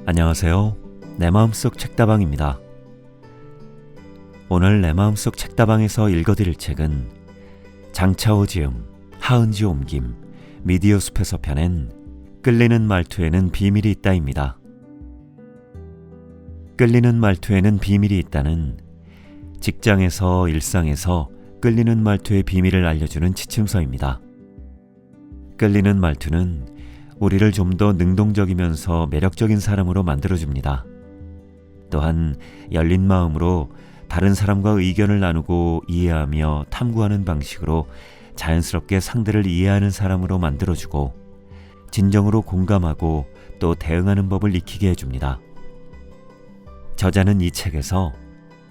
안녕하세요. 내 마음속 책다방입니다. 오늘 내 마음속 책다방에서 읽어드릴 책은 장차오 지음, 하은지 옮김, 미디어 숲에서 펴낸 끌리는 말투에는 비밀이 있다입니다. 끌리는 말투에는 비밀이 있다는 직장에서 일상에서 끌리는 말투의 비밀을 알려주는 지침서입니다. 끌리는 말투는 우리를 좀 더 능동적이면서 매력적인 사람으로 만들어줍니다. 또한 열린 마음으로 다른 사람과 의견을 나누고 이해하며 탐구하는 방식으로 자연스럽게 상대를 이해하는 사람으로 만들어주고 진정으로 공감하고 또 대응하는 법을 익히게 해줍니다. 저자는 이 책에서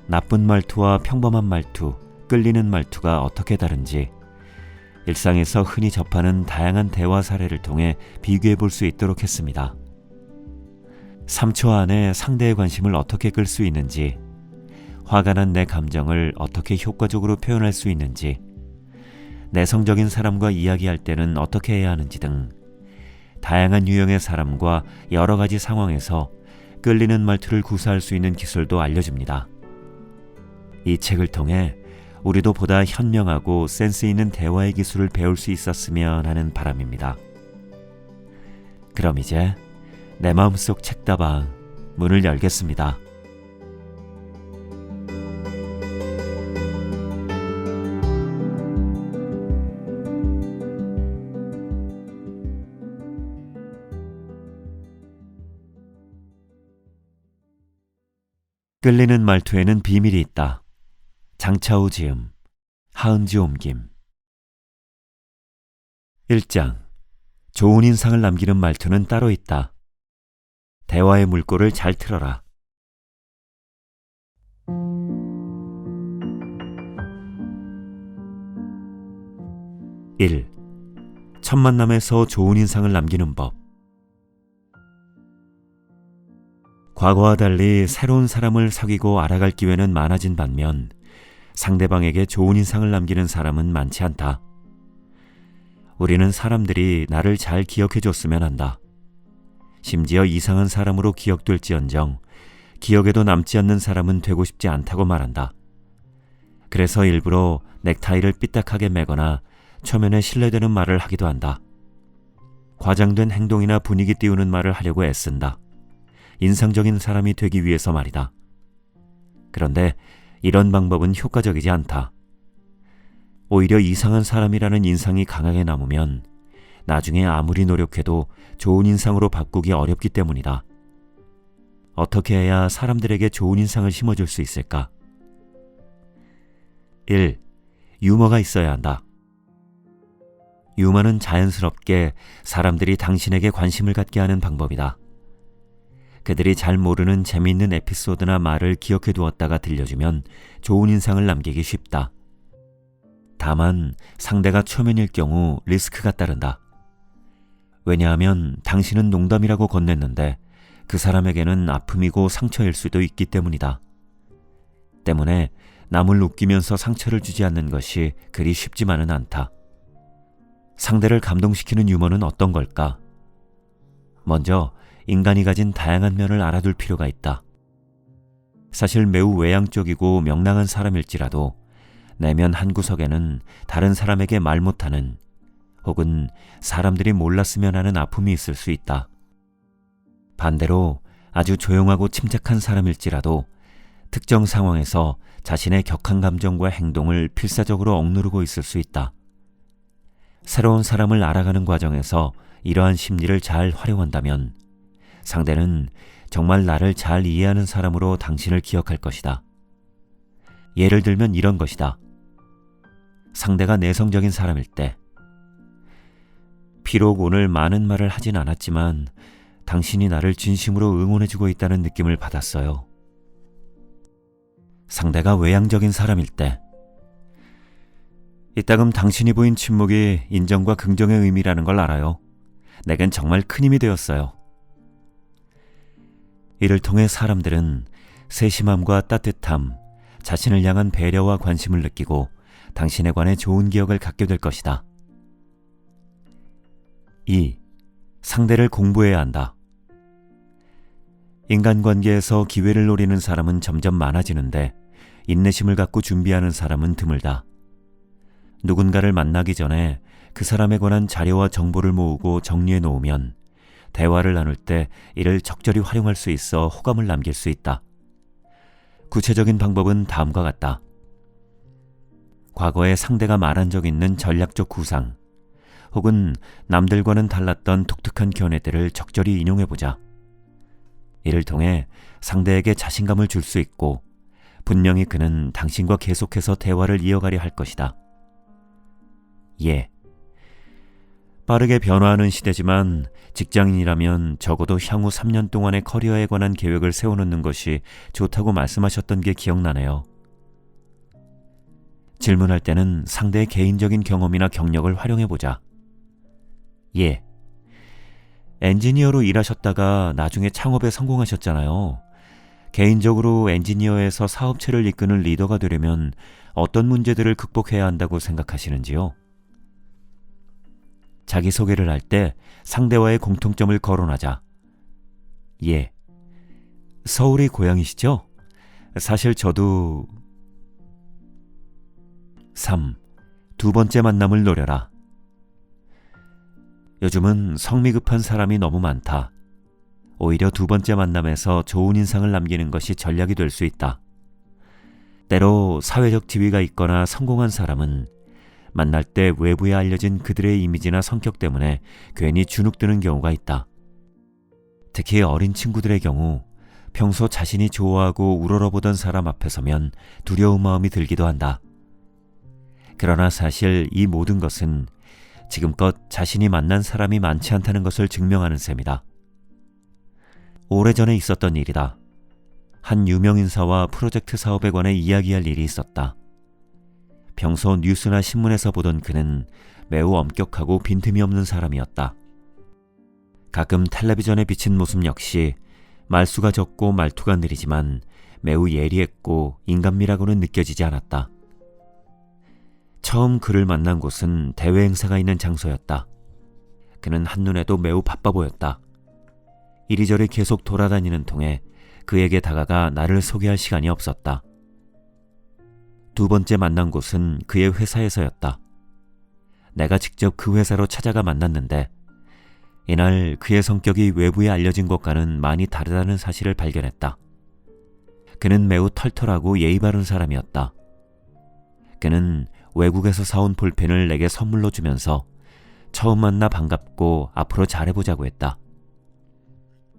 나쁜 말투와 평범한 말투, 끌리는 말투가 어떻게 다른지 일상에서 흔히 접하는 다양한 대화 사례를 통해 비교해 볼 수 있도록 했습니다. 3초 안에 상대의 관심을 어떻게 끌 수 있는지, 화가 난 내 감정을 어떻게 효과적으로 표현할 수 있는지, 내성적인 사람과 이야기할 때는 어떻게 해야 하는지 등 다양한 유형의 사람과 여러 가지 상황에서 끌리는 말투를 구사할 수 있는 기술도 알려줍니다. 이 책을 통해 우리도 보다 현명하고 센스 있는 대화의 기술을 배울 수 있었으면 하는 바람입니다. 그럼 이제 내 마음속 책다방 문을 열겠습니다. 끌리는 말투에는 비밀이 있다. 장차오 지음, 하은지 옮김. 1장. 좋은 인상을 남기는 말투는 따로 있다. 대화의 물꼬를 잘 틀어라. 1. 첫 만남에서 좋은 인상을 남기는 법. 과거와 달리 새로운 사람을 사귀고 알아갈 기회는 많아진 반면 상대방에게 좋은 인상을 남기는 사람은 많지 않다. 우리는 사람들이 나를 잘 기억해 줬으면 한다. 심지어 이상한 사람으로 기억될지언정 기억에도 남지 않는 사람은 되고 싶지 않다고 말한다. 그래서 일부러 넥타이를 삐딱하게 매거나 초면에 신뢰되는 말을 하기도 한다. 과장된 행동이나 분위기 띄우는 말을 하려고 애쓴다. 인상적인 사람이 되기 위해서 말이다. 그런데 이런 방법은 효과적이지 않다. 오히려 이상한 사람이라는 인상이 강하게 남으면 나중에 아무리 노력해도 좋은 인상으로 바꾸기 어렵기 때문이다. 어떻게 해야 사람들에게 좋은 인상을 심어줄 수 있을까? 1. 유머가 있어야 한다. 유머는 자연스럽게 사람들이 당신에게 관심을 갖게 하는 방법이다. 그들이 잘 모르는 재미있는 에피소드나 말을 기억해 두었다가 들려주면 좋은 인상을 남기기 쉽다. 다만 상대가 초면일 경우 리스크가 따른다. 왜냐하면 당신은 농담이라고 건넸는데 그 사람에게는 아픔이고 상처일 수도 있기 때문이다. 때문에 남을 웃기면서 상처를 주지 않는 것이 그리 쉽지만은 않다. 상대를 감동시키는 유머는 어떤 걸까? 먼저 인간이 가진 다양한 면을 알아둘 필요가 있다. 사실 매우 외향적이고 명랑한 사람일지라도 내면 한구석에는 다른 사람에게 말 못하는 혹은 사람들이 몰랐으면 하는 아픔이 있을 수 있다. 반대로 아주 조용하고 침착한 사람일지라도 특정 상황에서 자신의 격한 감정과 행동을 필사적으로 억누르고 있을 수 있다. 새로운 사람을 알아가는 과정에서 이러한 심리를 잘 활용한다면 상대는 정말 나를 잘 이해하는 사람으로 당신을 기억할 것이다. 예를 들면 이런 것이다. 상대가 내성적인 사람일 때, 비록 오늘 많은 말을 하진 않았지만 당신이 나를 진심으로 응원해주고 있다는 느낌을 받았어요. 상대가 외향적인 사람일 때, 이따금 당신이 보인 침묵이 인정과 긍정의 의미라는 걸 알아요. 내겐 정말 큰 힘이 되었어요. 이를 통해 사람들은 세심함과 따뜻함, 자신을 향한 배려와 관심을 느끼고 당신에 관해 좋은 기억을 갖게 될 것이다. 2. 상대를 공부해야 한다. 인간관계에서 기회를 노리는 사람은 점점 많아지는데 인내심을 갖고 준비하는 사람은 드물다. 누군가를 만나기 전에 그 사람에 관한 자료와 정보를 모으고 정리해 놓으면 대화를 나눌 때 이를 적절히 활용할 수 있어 호감을 남길 수 있다. 구체적인 방법은 다음과 같다. 과거에 상대가 말한 적 있는 전략적 구상, 혹은 남들과는 달랐던 독특한 견해들을 적절히 인용해보자. 이를 통해 상대에게 자신감을 줄 수 있고 분명히 그는 당신과 계속해서 대화를 이어가려 할 것이다. 예. 빠르게 변화하는 시대지만 직장인이라면 적어도 향후 3년 동안의 커리어에 관한 계획을 세워놓는 것이 좋다고 말씀하셨던 게 기억나네요. 질문할 때는 상대의 개인적인 경험이나 경력을 활용해보자. 예. 엔지니어로 일하셨다가 나중에 창업에 성공하셨잖아요. 개인적으로 엔지니어에서 사업체를 이끄는 리더가 되려면 어떤 문제들을 극복해야 한다고 생각하시는지요? 자기소개를 할 때 상대와의 공통점을 거론하자. 예. 서울이 고향이시죠? 사실 저도... 3. 두 번째 만남을 노려라. 요즘은 성미 급한 사람이 너무 많다. 오히려 두 번째 만남에서 좋은 인상을 남기는 것이 전략이 될 수 있다. 때로 사회적 지위가 있거나 성공한 사람은 만날 때 외부에 알려진 그들의 이미지나 성격 때문에 괜히 주눅드는 경우가 있다. 특히 어린 친구들의 경우 평소 자신이 좋아하고 우러러보던 사람 앞에 서면 두려운 마음이 들기도 한다. 그러나 사실 이 모든 것은 지금껏 자신이 만난 사람이 많지 않다는 것을 증명하는 셈이다. 오래전에 있었던 일이다. 한 유명 인사와 프로젝트 사업에 관해 이야기할 일이 있었다. 평소 뉴스나 신문에서 보던 그는 매우 엄격하고 빈틈이 없는 사람이었다. 가끔 텔레비전에 비친 모습 역시 말수가 적고 말투가 느리지만 매우 예리했고 인간미라고는 느껴지지 않았다. 처음 그를 만난 곳은 대회 행사가 있는 장소였다. 그는 한눈에도 매우 바빠 보였다. 이리저리 계속 돌아다니는 통에 그에게 다가가 나를 소개할 시간이 없었다. 두 번째 만난 곳은 그의 회사에서였다. 내가 직접 그 회사로 찾아가 만났는데 이날 그의 성격이 외부에 알려진 것과는 많이 다르다는 사실을 발견했다. 그는 매우 털털하고 예의 바른 사람이었다. 그는 외국에서 사온 볼펜을 내게 선물로 주면서 처음 만나 반갑고 앞으로 잘해보자고 했다.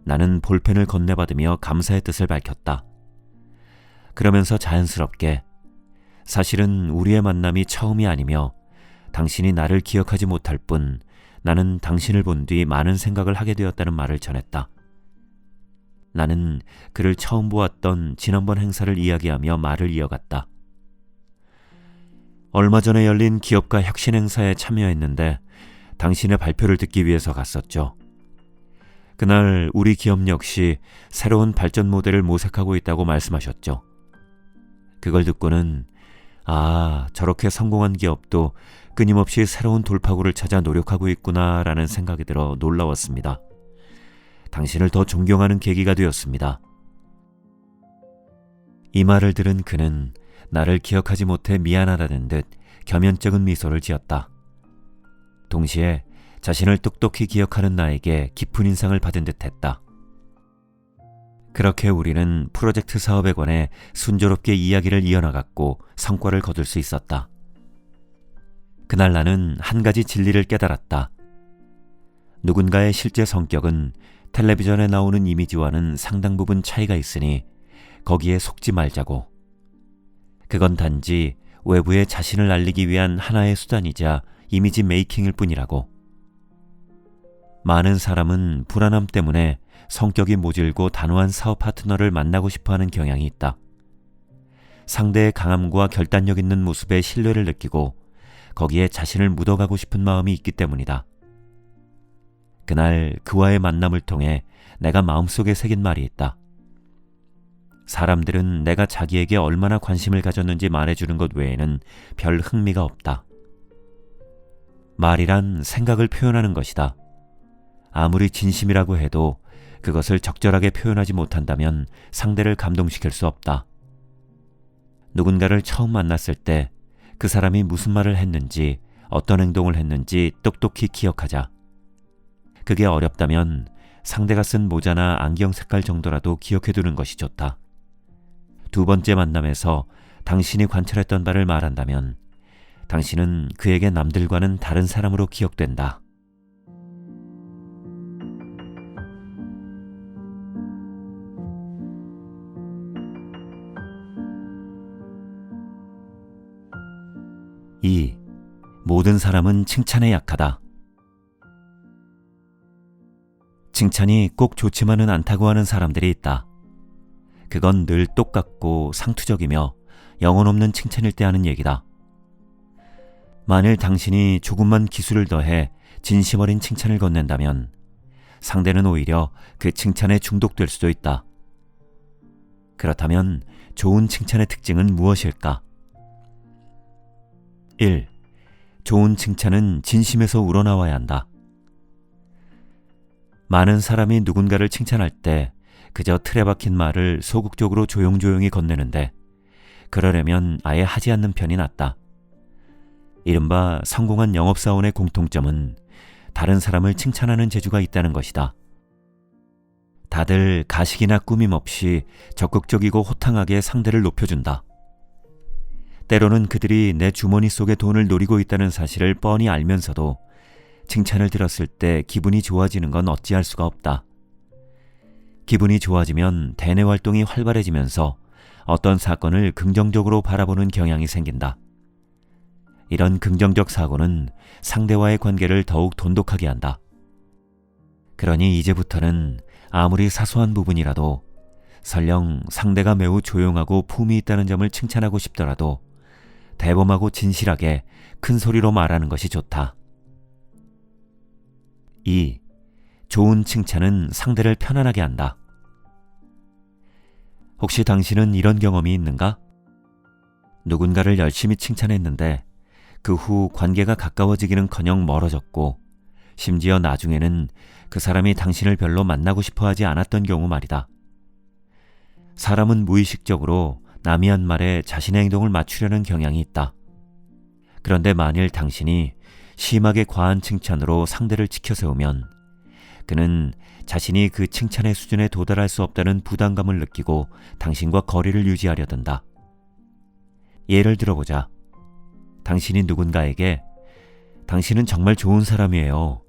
나는 볼펜을 건네받으며 감사의 뜻을 밝혔다. 그러면서 자연스럽게 사실은 우리의 만남이 처음이 아니며 당신이 나를 기억하지 못할 뿐 나는 당신을 본 뒤 많은 생각을 하게 되었다는 말을 전했다. 나는 그를 처음 보았던 지난번 행사를 이야기하며 말을 이어갔다. 얼마 전에 열린 기업가 혁신 행사에 참여했는데 당신의 발표를 듣기 위해서 갔었죠. 그날 우리 기업 역시 새로운 발전 모델을 모색하고 있다고 말씀하셨죠. 그걸 듣고는 저렇게 성공한 기업도 끊임없이 새로운 돌파구를 찾아 노력하고 있구나라는 생각이 들어 놀라웠습니다. 당신을 더 존경하는 계기가 되었습니다. 이 말을 들은 그는 나를 기억하지 못해 미안하다는 듯 겸연쩍은 미소를 지었다. 동시에 자신을 똑똑히 기억하는 나에게 깊은 인상을 받은 듯 했다. 그렇게 우리는 프로젝트 사업에 관해 순조롭게 이야기를 이어나갔고 성과를 거둘 수 있었다. 그날 나는 한 가지 진리를 깨달았다. 누군가의 실제 성격은 텔레비전에 나오는 이미지와는 상당 부분 차이가 있으니 거기에 속지 말자고. 그건 단지 외부에 자신을 알리기 위한 하나의 수단이자 이미지 메이킹일 뿐이라고. 많은 사람은 불안함 때문에 성격이 모질고 단호한 사업 파트너를 만나고 싶어하는 경향이 있다. 상대의 강함과 결단력 있는 모습에 신뢰를 느끼고 거기에 자신을 묻어가고 싶은 마음이 있기 때문이다. 그날 그와의 만남을 통해 내가 마음속에 새긴 말이 있다. 사람들은 내가 자기에게 얼마나 관심을 가졌는지 말해주는 것 외에는 별 흥미가 없다. 말이란 생각을 표현하는 것이다. 아무리 진심이라고 해도 그것을 적절하게 표현하지 못한다면 상대를 감동시킬 수 없다. 누군가를 처음 만났을 때 그 사람이 무슨 말을 했는지, 어떤 행동을 했는지 똑똑히 기억하자. 그게 어렵다면 상대가 쓴 모자나 안경 색깔 정도라도 기억해두는 것이 좋다. 두 번째 만남에서 당신이 관찰했던 바를 말한다면 당신은 그에게 남들과는 다른 사람으로 기억된다. 이 모든 사람은 칭찬에 약하다. 칭찬이 꼭 좋지만은 않다고 하는 사람들이 있다. 그건 늘 똑같고 상투적이며 영혼 없는 칭찬일 때 하는 얘기다. 만일 당신이 조금만 기술을 더해 진심 어린 칭찬을 건넨다면 상대는 오히려 그 칭찬에 중독될 수도 있다. 그렇다면 좋은 칭찬의 특징은 무엇일까? 1. 좋은 칭찬은 진심에서 우러나와야 한다. 많은 사람이 누군가를 칭찬할 때 그저 틀에 박힌 말을 소극적으로 조용조용히 건네는데 그러려면 아예 하지 않는 편이 낫다. 이른바 성공한 영업사원의 공통점은 다른 사람을 칭찬하는 재주가 있다는 것이다. 다들 가식이나 꾸밈 없이 적극적이고 호탕하게 상대를 높여준다. 때로는 그들이 내 주머니 속의 돈을 노리고 있다는 사실을 뻔히 알면서도 칭찬을 들었을 때 기분이 좋아지는 건 어찌할 수가 없다. 기분이 좋아지면 대뇌 활동이 활발해지면서 어떤 사건을 긍정적으로 바라보는 경향이 생긴다. 이런 긍정적 사고는 상대와의 관계를 더욱 돈독하게 한다. 그러니 이제부터는 아무리 사소한 부분이라도 설령 상대가 매우 조용하고 품이 있다는 점을 칭찬하고 싶더라도 대범하고 진실하게 큰 소리로 말하는 것이 좋다. 2. 좋은 칭찬은 상대를 편안하게 한다. 혹시 당신은 이런 경험이 있는가? 누군가를 열심히 칭찬했는데 그 후 관계가 가까워지기는커녕 멀어졌고 심지어 나중에는 그 사람이 당신을 별로 만나고 싶어 하지 않았던 경우 말이다. 사람은 무의식적으로 남이 한 말에 자신의 행동을 맞추려는 경향이 있다. 그런데 만일 당신이 심하게 과한 칭찬으로 상대를 치켜세우면 그는 자신이 그 칭찬의 수준에 도달할 수 없다는 부담감을 느끼고 당신과 거리를 유지하려 든다. 예를 들어보자. 당신이 누군가에게 당신은 정말 좋은 사람이에요.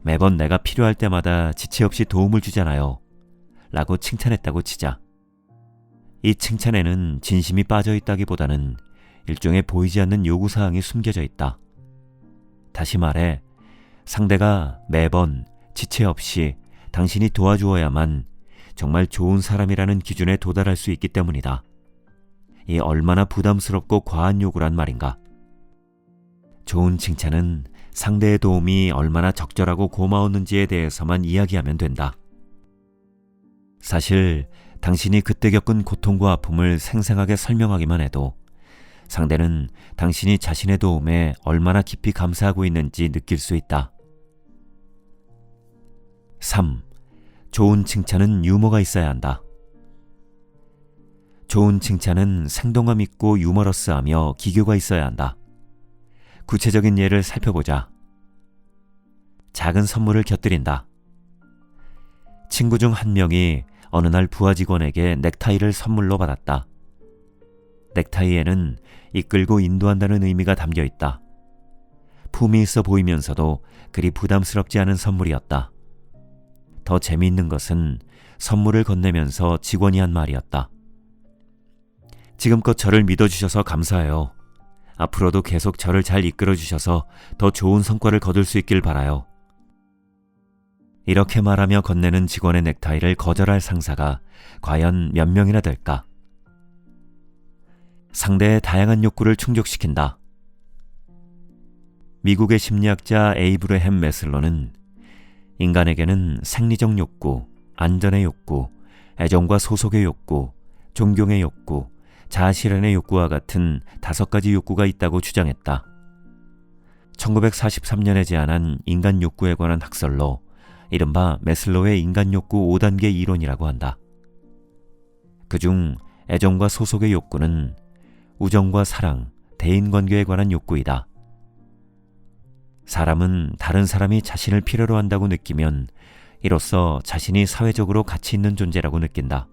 매번 내가 필요할 때마다 지체 없이 도움을 주잖아요. 라고 칭찬했다고 치자. 이 칭찬에는 진심이 빠져 있다기보다는 일종의 보이지 않는 요구사항이 숨겨져 있다. 다시 말해 상대가 매번 지체 없이 당신이 도와주어야만 정말 좋은 사람이라는 기준에 도달할 수 있기 때문이다. 이 얼마나 부담스럽고 과한 요구란 말인가. 좋은 칭찬은 상대의 도움이 얼마나 적절하고 고마웠는지에 대해서만 이야기하면 된다. 사실 당신이 그때 겪은 고통과 아픔을 생생하게 설명하기만 해도 상대는 당신이 자신의 도움에 얼마나 깊이 감사하고 있는지 느낄 수 있다. 3. 좋은 칭찬은 유머가 있어야 한다. 좋은 칭찬은 생동감 있고 유머러스하며 기교가 있어야 한다. 구체적인 예를 살펴보자. 작은 선물을 곁들인다. 친구 중 한 명이 어느 날 부하 직원에게 넥타이를 선물로 받았다. 넥타이에는 이끌고 인도한다는 의미가 담겨 있다. 품이 있어 보이면서도 그리 부담스럽지 않은 선물이었다. 더 재미있는 것은 선물을 건네면서 직원이 한 말이었다. 지금껏 저를 믿어주셔서 감사해요. 앞으로도 계속 저를 잘 이끌어주셔서 더 좋은 성과를 거둘 수 있길 바라요. 이렇게 말하며 건네는 직원의 넥타이를 거절할 상사가 과연 몇 명이나 될까? 상대의 다양한 욕구를 충족시킨다. 미국의 심리학자 에이브레햄 매슬로는 인간에게는 생리적 욕구, 안전의 욕구, 애정과 소속의 욕구, 존경의 욕구, 자아실현의 욕구와 같은 5가지 욕구가 있다고 주장했다. 1943년에 제안한 인간 욕구에 관한 학설로 이른바 매슬로우의 인간 욕구 5단계 이론이라고 한다. 그중 애정과 소속의 욕구는 우정과 사랑, 대인관계에 관한 욕구이다. 사람은 다른 사람이 자신을 필요로 한다고 느끼면 이로써 자신이 사회적으로 가치 있는 존재라고 느낀다.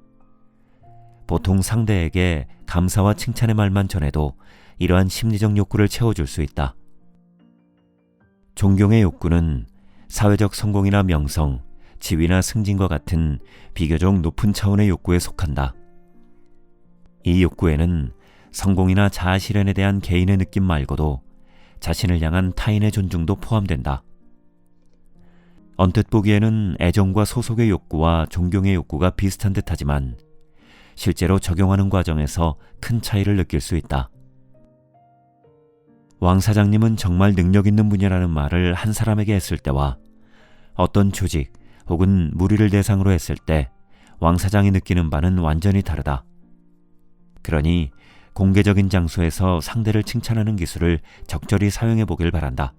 보통 상대에게 감사와 칭찬의 말만 전해도 이러한 심리적 욕구를 채워줄 수 있다. 존경의 욕구는 사회적 성공이나 명성, 지위나 승진과 같은 비교적 높은 차원의 욕구에 속한다. 이 욕구에는 성공이나 자아 실현에 대한 개인의 느낌 말고도 자신을 향한 타인의 존중도 포함된다. 언뜻 보기에는 애정과 소속의 욕구와 존경의 욕구가 비슷한 듯하지만 실제로 적용하는 과정에서 큰 차이를 느낄 수 있다. 왕 사장님은 정말 능력 있는 분이라는 말을 한 사람에게 했을 때와 어떤 조직 혹은 무리를 대상으로 했을 때 왕 사장이 느끼는 바는 완전히 다르다. 그러니 공개적인 장소에서 상대를 칭찬하는 기술을 적절히 사용해 보길 바란다.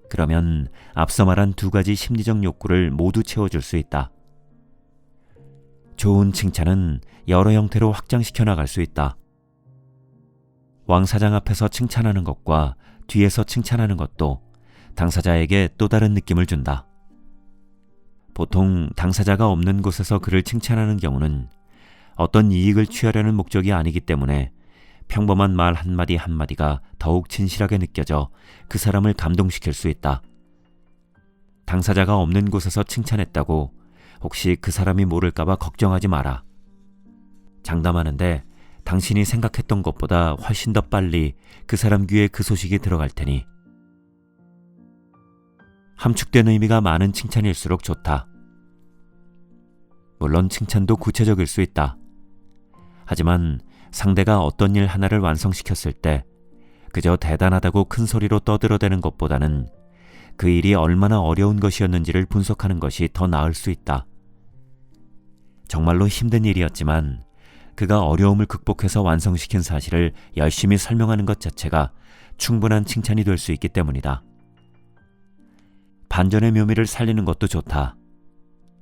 그러면 앞서 말한 두 가지 심리적 욕구를 모두 채워줄 수 있다. 좋은 칭찬은 여러 형태로 확장시켜 나갈 수 있다. 왕 사장 앞에서 칭찬하는 것과 뒤에서 칭찬하는 것도 당사자에게 또 다른 느낌을 준다. 보통 당사자가 없는 곳에서 그를 칭찬하는 경우는 어떤 이익을 취하려는 목적이 아니기 때문에 평범한 말 한마디 한마디가 더욱 진실하게 느껴져 그 사람을 감동시킬 수 있다. 당사자가 없는 곳에서 칭찬했다고 혹시 그 사람이 모를까봐 걱정하지 마라. 장담하는데 당신이 생각했던 것보다 훨씬 더 빨리 그 사람 귀에 그 소식이 들어갈 테니. 함축된 의미가 많은 칭찬일수록 좋다. 물론 칭찬도 구체적일 수 있다. 하지만 상대가 어떤 일 하나를 완성시켰을 때 그저 대단하다고 큰 소리로 떠들어대는 것보다는 그 일이 얼마나 어려운 것이었는지를 분석하는 것이 더 나을 수 있다. 정말로 힘든 일이었지만 그가 어려움을 극복해서 완성시킨 사실을 열심히 설명하는 것 자체가 충분한 칭찬이 될 수 있기 때문이다. 반전의 묘미를 살리는 것도 좋다.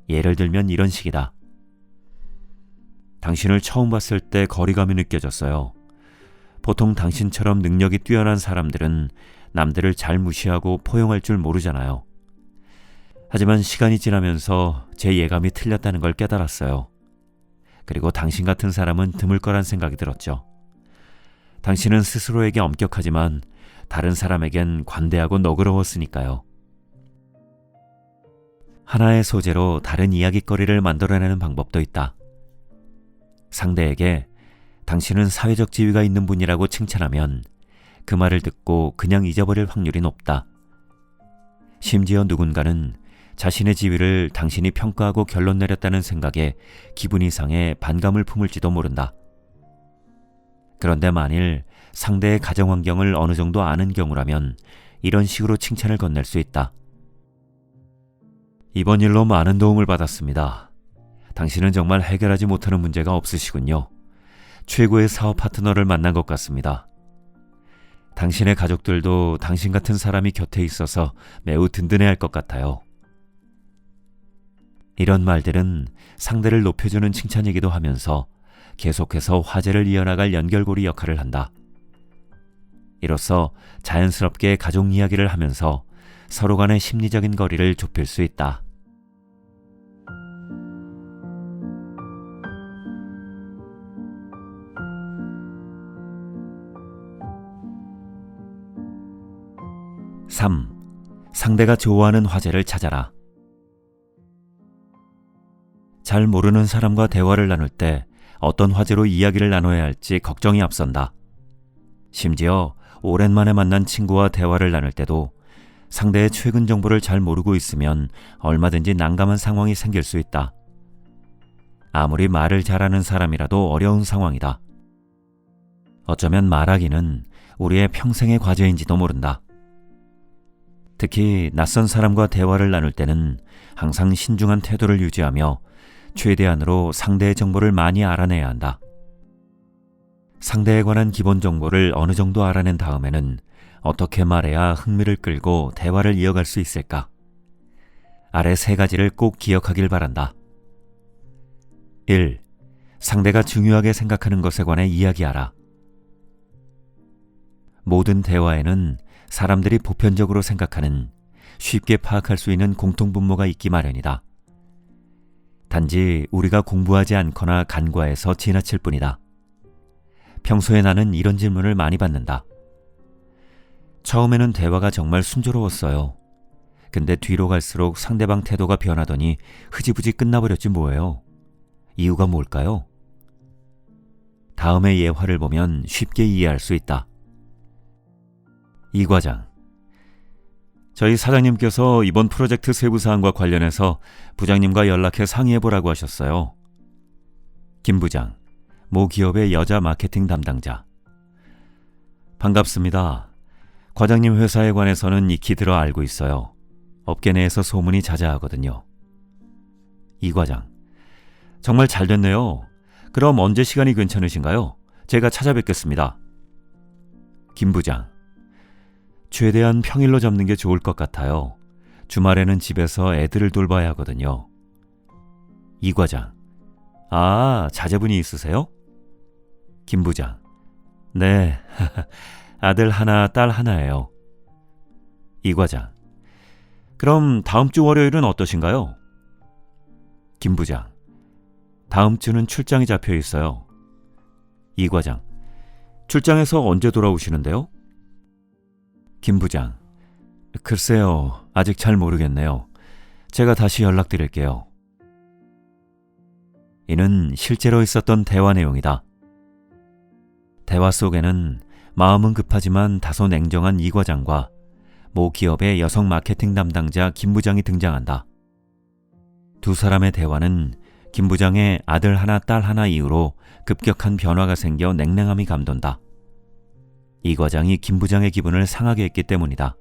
예를 들면 이런 식이다. 당신을 처음 봤을 때 거리감이 느껴졌어요. 보통 당신처럼 능력이 뛰어난 사람들은 남들을 잘 무시하고 포용할 줄 모르잖아요. 하지만 시간이 지나면서 제 예감이 틀렸다는 걸 깨달았어요. 그리고 당신 같은 사람은 드물 거란 생각이 들었죠. 당신은 스스로에게 엄격하지만 다른 사람에겐 관대하고 너그러웠으니까요. 하나의 소재로 다른 이야깃거리를 만들어내는 방법도 있다. 상대에게 당신은 사회적 지위가 있는 분이라고 칭찬하면 그 말을 듣고 그냥 잊어버릴 확률이 높다. 심지어 누군가는 자신의 지위를 당신이 평가하고 결론 내렸다는 생각에 기분이 상해 반감을 품을지도 모른다. 그런데 만일 상대의 가정환경을 어느 정도 아는 경우라면 이런 식으로 칭찬을 건넬 수 있다. 이번 일로 많은 도움을 받았습니다. 당신은 정말 해결하지 못하는 문제가 없으시군요. 최고의 사업 파트너를 만난 것 같습니다. 당신의 가족들도 당신 같은 사람이 곁에 있어서 매우 든든해할 것 같아요. 이런 말들은 상대를 높여주는 칭찬이기도 하면서 계속해서 화제를 이어나갈 연결고리 역할을 한다. 이로써 자연스럽게 가족 이야기를 하면서 서로 간의 심리적인 거리를 좁힐 수 있다. (3) 상대가 좋아하는 화제를 찾아라. 잘 모르는 사람과 대화를 나눌 때 어떤 화제로 이야기를 나눠야 할지 걱정이 앞선다. 심지어 오랜만에 만난 친구와 대화를 나눌 때도 상대의 최근 정보를 잘 모르고 있으면 얼마든지 난감한 상황이 생길 수 있다. 아무리 말을 잘하는 사람이라도 어려운 상황이다. 어쩌면 말하기는 우리의 평생의 과제인지도 모른다. 특히 낯선 사람과 대화를 나눌 때는 항상 신중한 태도를 유지하며 최대한으로 상대의 정보를 많이 알아내야 한다. 상대에 관한 기본 정보를 어느 정도 알아낸 다음에는 어떻게 말해야 흥미를 끌고 대화를 이어갈 수 있을까? 아래 세 가지를 꼭 기억하길 바란다. 1. 상대가 중요하게 생각하는 것에 관해 이야기하라. 모든 대화에는 사람들이 보편적으로 생각하는 쉽게 파악할 수 있는 공통분모가 있기 마련이다. 단지 우리가 공부하지 않거나 간과해서 지나칠 뿐이다. 평소에 나는 이런 질문을 많이 받는다. 처음에는 대화가 정말 순조로웠어요. 근데 뒤로 갈수록 상대방 태도가 변하더니 흐지부지 끝나버렸지 뭐예요. 이유가 뭘까요? 다음의 예화를 보면 쉽게 이해할 수 있다. 이 과장, 저희 사장님께서 이번 프로젝트 세부 사항과 관련해서 부장님과 연락해 상의해보라고 하셨어요. 김 부장, 모 기업의 여자 마케팅 담당자. 반갑습니다. 과장님 회사에 관해서는 익히 들어 알고 있어요. 업계 내에서 소문이 자자하거든요. 이 과장, 정말 잘 됐네요. 그럼 언제 시간이 괜찮으신가요? 제가 찾아뵙겠습니다. 김 부장, 최대한 평일로 잡는 게 좋을 것 같아요. 주말에는 집에서 애들을 돌봐야 하거든요. 이 과장, 아, 자제분이 있으세요? 김 부장, 네, 아들 하나, 딸 하나예요. 이 과장, 그럼 다음 주 월요일은 어떠신가요? 김 부장, 다음 주는 출장이 잡혀 있어요. 이 과장, 출장에서 언제 돌아오시는데요? 김 부장, 글쎄요, 아직 잘 모르겠네요. 제가 다시 연락드릴게요. 이는 실제로 있었던 대화 내용이다. 대화 속에는 마음은 급하지만 다소 냉정한 이 과장과 모 기업의 여성 마케팅 담당자 김 부장이 등장한다. 두 사람의 대화는 김 부장의 아들 하나, 딸 하나 이후로 급격한 변화가 생겨 냉랭함이 감돈다. 이 과장이 김 부장의 기분을 상하게 했기 때문이다.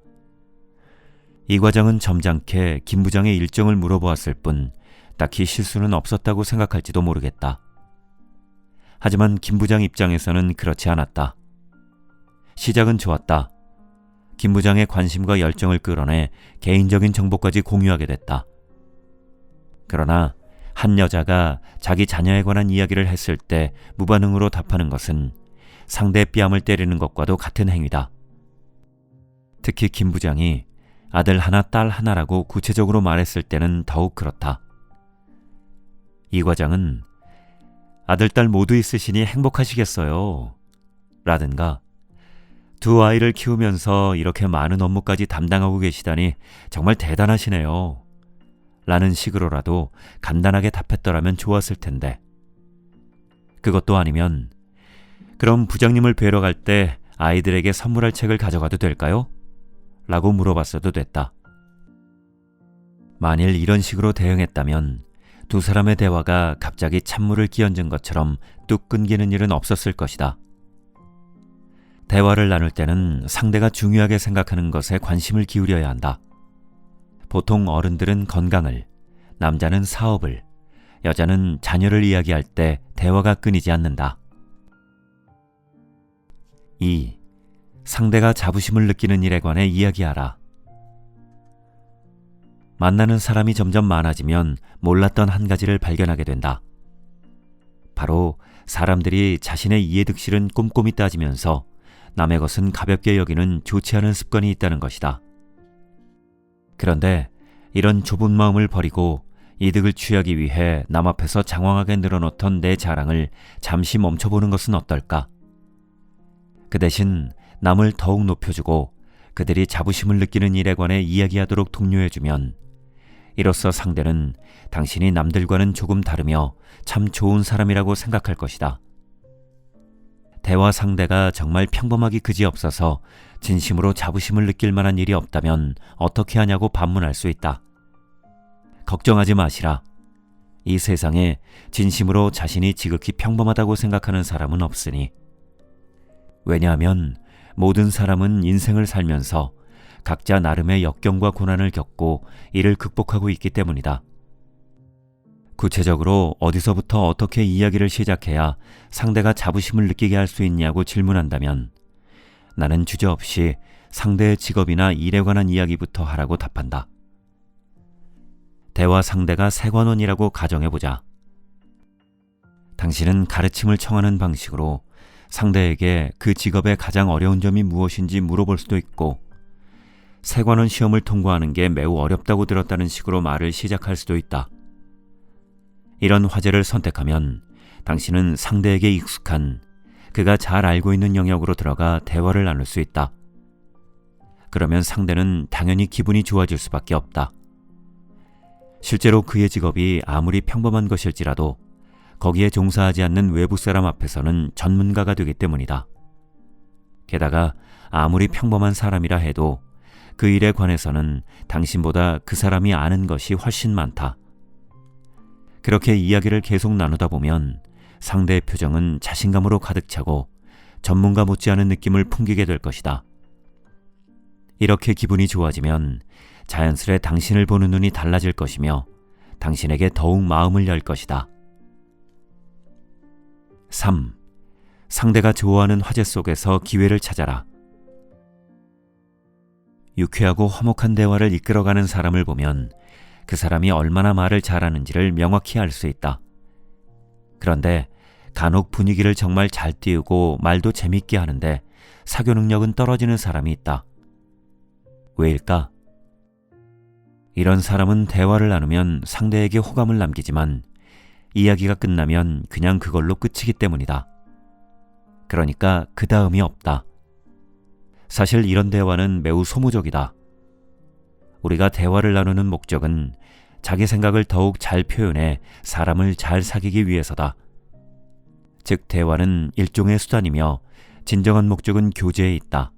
이 과장은 점잖게 김 부장의 일정을 물어보았을 뿐 딱히 실수는 없었다고 생각할지도 모르겠다. 하지만 김 부장 입장에서는 그렇지 않았다. 시작은 좋았다. 김 부장의 관심과 열정을 끌어내 개인적인 정보까지 공유하게 됐다. 그러나 한 여자가 자기 자녀에 관한 이야기를 했을 때 무반응으로 답하는 것은 상대의 뺨을 때리는 것과도 같은 행위다. 특히 김 부장이 아들 하나, 딸 하나라고 구체적으로 말했을 때는 더욱 그렇다. 이 과장은 아들, 딸 모두 있으시니 행복하시겠어요. 라든가 두 아이를 키우면서 이렇게 많은 업무까지 담당하고 계시다니 정말 대단하시네요. 라는 식으로라도 간단하게 답했더라면 좋았을 텐데. 그것도 아니면 그럼 부장님을 뵈러 갈 때 아이들에게 선물할 책을 가져가도 될까요? 라고 물어봤어도 됐다. 만일 이런 식으로 대응했다면 두 사람의 대화가 갑자기 찬물을 끼얹은 것처럼 뚝 끊기는 일은 없었을 것이다. 대화를 나눌 때는 상대가 중요하게 생각하는 것에 관심을 기울여야 한다. 보통 어른들은 건강을, 남자는 사업을, 여자는 자녀를 이야기할 때 대화가 끊이지 않는다. 2. 상대가 자부심을 느끼는 일에 관해 이야기하라. 만나는 사람이 점점 많아지면 몰랐던 한 가지를 발견하게 된다. 바로 사람들이 자신의 이해득실은 꼼꼼히 따지면서 남의 것은 가볍게 여기는 좋지 않은 습관이 있다는 것이다. 그런데 이런 좁은 마음을 버리고 이득을 취하기 위해 남 앞에서 장황하게 늘어놓던 내 자랑을 잠시 멈춰보는 것은 어떨까? 그 대신 남을 더욱 높여주고 그들이 자부심을 느끼는 일에 관해 이야기하도록 독려해주면 이로써 상대는 당신이 남들과는 조금 다르며 참 좋은 사람이라고 생각할 것이다. 대화 상대가 정말 평범하기 그지없어서 진심으로 자부심을 느낄 만한 일이 없다면 어떻게 하냐고 반문할 수 있다. 걱정하지 마시라. 이 세상에 진심으로 자신이 지극히 평범하다고 생각하는 사람은 없으니. 왜냐하면 모든 사람은 인생을 살면서 각자 나름의 역경과 고난을 겪고 이를 극복하고 있기 때문이다. 구체적으로 어디서부터 어떻게 이야기를 시작해야 상대가 자부심을 느끼게 할 수 있냐고 질문한다면 나는 주저없이 상대의 직업이나 일에 관한 이야기부터 하라고 답한다. 대화 상대가 세관원이라고 가정해보자. 당신은 가르침을 청하는 방식으로 상대에게 그 직업의 가장 어려운 점이 무엇인지 물어볼 수도 있고, 세관원 시험을 통과하는 게 매우 어렵다고 들었다는 식으로 말을 시작할 수도 있다. 이런 화제를 선택하면 당신은 상대에게 익숙한, 그가 잘 알고 있는 영역으로 들어가 대화를 나눌 수 있다. 그러면 상대는 당연히 기분이 좋아질 수밖에 없다. 실제로 그의 직업이 아무리 평범한 것일지라도 거기에 종사하지 않는 외부 사람 앞에서는 전문가가 되기 때문이다. 게다가 아무리 평범한 사람이라 해도 그 일에 관해서는 당신보다 그 사람이 아는 것이 훨씬 많다. 그렇게 이야기를 계속 나누다 보면 상대의 표정은 자신감으로 가득 차고 전문가 못지않은 느낌을 풍기게 될 것이다. 이렇게 기분이 좋아지면 자연스레 당신을 보는 눈이 달라질 것이며 당신에게 더욱 마음을 열 것이다. 3. 상대가 좋아하는 화제 속에서 기회를 찾아라. 유쾌하고 화목한 대화를 이끌어가는 사람을 보면 그 사람이 얼마나 말을 잘하는지를 명확히 알 수 있다. 그런데 간혹 분위기를 정말 잘 띄우고 말도 재밌게 하는데 사교 능력은 떨어지는 사람이 있다. 왜일까? 이런 사람은 대화를 나누면 상대에게 호감을 남기지만 이야기가 끝나면 그냥 그걸로 끝이기 때문이다. 그러니까 그 다음이 없다. 사실 이런 대화는 매우 소모적이다. 우리가 대화를 나누는 목적은 자기 생각을 더욱 잘 표현해 사람을 잘 사귀기 위해서다. 즉, 대화는 일종의 수단이며 진정한 목적은 교제에 있다.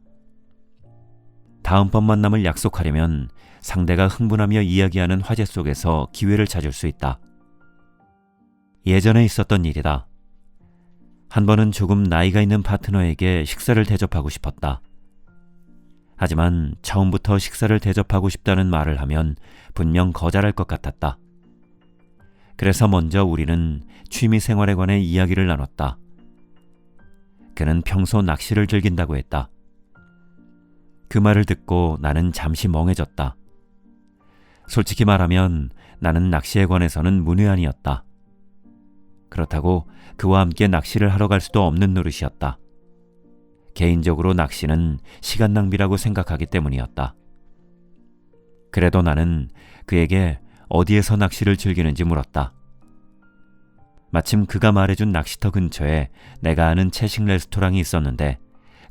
다음번 만남을 약속하려면 상대가 흥분하며 이야기하는 화제 속에서 기회를 찾을 수 있다. 예전에 있었던 일이다. 한 번은 조금 나이가 있는 파트너에게 식사를 대접하고 싶었다. 하지만 처음부터 식사를 대접하고 싶다는 말을 하면 분명 거절할 것 같았다. 그래서 먼저 우리는 취미 생활에 관해 이야기를 나눴다. 그는 평소 낚시를 즐긴다고 했다. 그 말을 듣고 나는 잠시 멍해졌다. 솔직히 말하면 나는 낚시에 관해서는 문외한이었다. 그렇다고 그와 함께 낚시를 하러 갈 수도 없는 노릇이었다. 개인적으로 낚시는 시간 낭비라고 생각하기 때문이었다. 그래도 나는 그에게 어디에서 낚시를 즐기는지 물었다. 마침 그가 말해준 낚시터 근처에 내가 아는 채식 레스토랑이 있었는데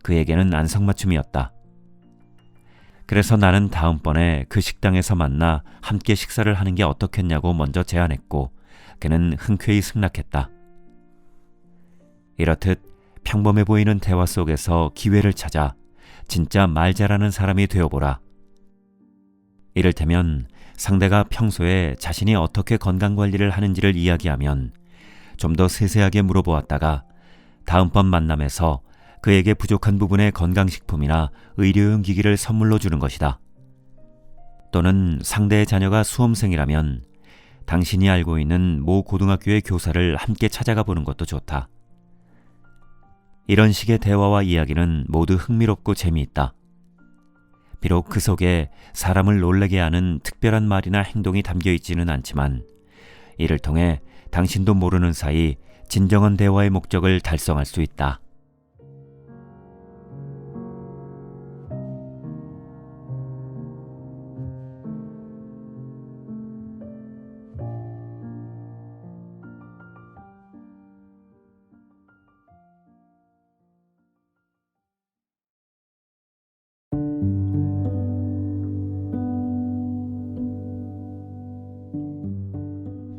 그에게는 안성맞춤이었다. 그래서 나는 다음번에 그 식당에서 만나 함께 식사를 하는 게 어떻겠냐고 먼저 제안했고 그는 흔쾌히 승낙했다. 이렇듯 평범해 보이는 대화 속에서 기회를 찾아 진짜 말 잘하는 사람이 되어보라. 이를테면 상대가 평소에 자신이 어떻게 건강관리를 하는지를 이야기하면 좀 더 세세하게 물어보았다가 다음번 만남에서 그에게 부족한 부분의 건강식품이나 의료용 기기를 선물로 주는 것이다. 또는 상대의 자녀가 수험생이라면 당신이 알고 있는 모 고등학교의 교사를 함께 찾아가 보는 것도 좋다. 이런 식의 대화와 이야기는 모두 흥미롭고 재미있다. 비록 그 속에 사람을 놀라게 하는 특별한 말이나 행동이 담겨 있지는 않지만 이를 통해 당신도 모르는 사이 진정한 대화의 목적을 달성할 수 있다.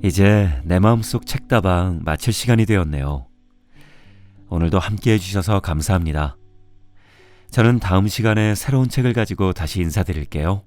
이제 내 마음속 책다방 마칠 시간이 되었네요. 오늘도 함께 해주셔서 감사합니다. 저는 다음 시간에 새로운 책을 가지고 다시 인사드릴게요.